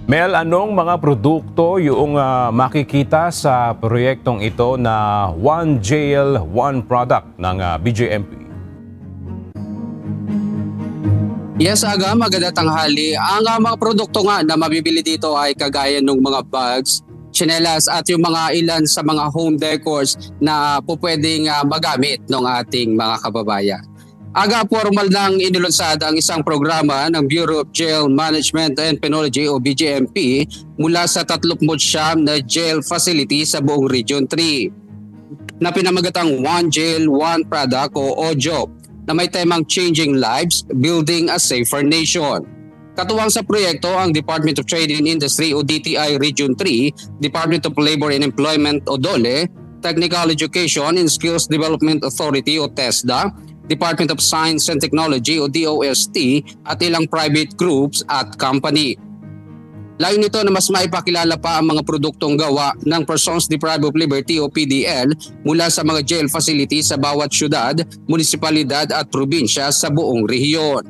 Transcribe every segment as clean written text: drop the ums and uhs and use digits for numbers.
Mel, anong mga produkto yung makikita sa proyektong ito na One Jail, One Product ng BJMP? Yes, Aga, magandang tanghali. Ang mga produkto nga na mabibili dito ay kagaya ng mga bags, tsinelas at yung mga ilan sa mga home decors na pwedeng magamit ng ating mga kababayan. Aga, formal nang inilunsad ang isang programa ng Bureau of Jail Management and Penology o BJMP mula sa 39 na jail facility sa buong Region 3 na pinamagatang One Jail, One Product o OJOP na may temang Changing Lives, Building a Safer Nation. Katuwang sa proyekto ang Department of Trade and Industry o DTI Region 3, Department of Labor and Employment o DOLE, Technical Education and Skills Development Authority o TESDA, Department of Science and Technology o DOST at ilang private groups at company. Layo nito na mas maipakilala pa ang mga produktong gawa ng Persons Deprived of Liberty o PDL mula sa mga jail facilities sa bawat syudad, munisipalidad at probinsya sa buong rehiyon.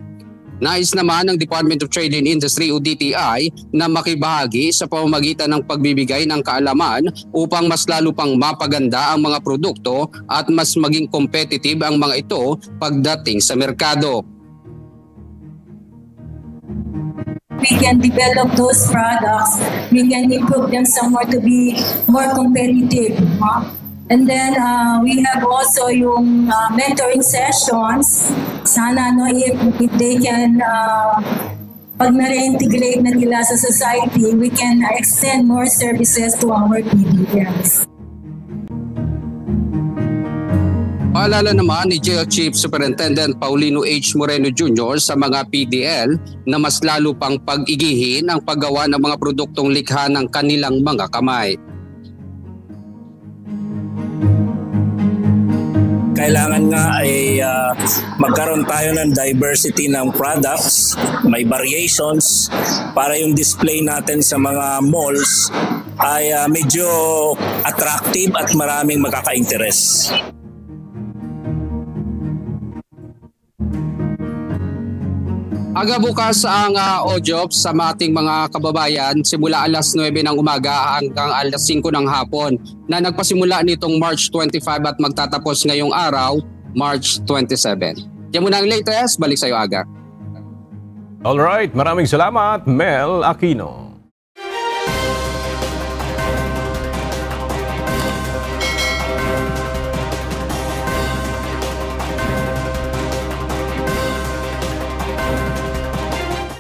Nais naman ng Department of Trade and Industry o DTI na makibahagi sa pamamagitan ng pagbibigay ng kaalaman upang mas lalo pang mapaganda ang mga produkto at mas maging competitive ang mga ito pagdating sa merkado. We can develop those products, we can improve them somewhere to be more competitive. And then we have also yung mentoring sessions. Sana if they can, pag na-reintegrate na nila sa society, we can extend more services to our PDLs. Paalala naman ni Jail Chief Superintendent Paulino H. Moreno Jr. sa mga PDL na mas lalo pang pag-igihin ang paggawa ng mga produktong likha ng kanilang mga kamay. Kailangan nga ay magkaroon tayo ng diversity ng products, may variations para yung display natin sa mga malls ay medyo attractive at maraming makaka-interest. Aga bukas ang OJOP sa ating mga kababayan simula alas 9 ng umaga hanggang alas 5 ng hapon na nagpasimula nitong March 25 at magtatapos ngayong araw, March 27. Yan muna ang latest. Balik sa iyo, Aga. Alright, maraming salamat, Mel Aquino.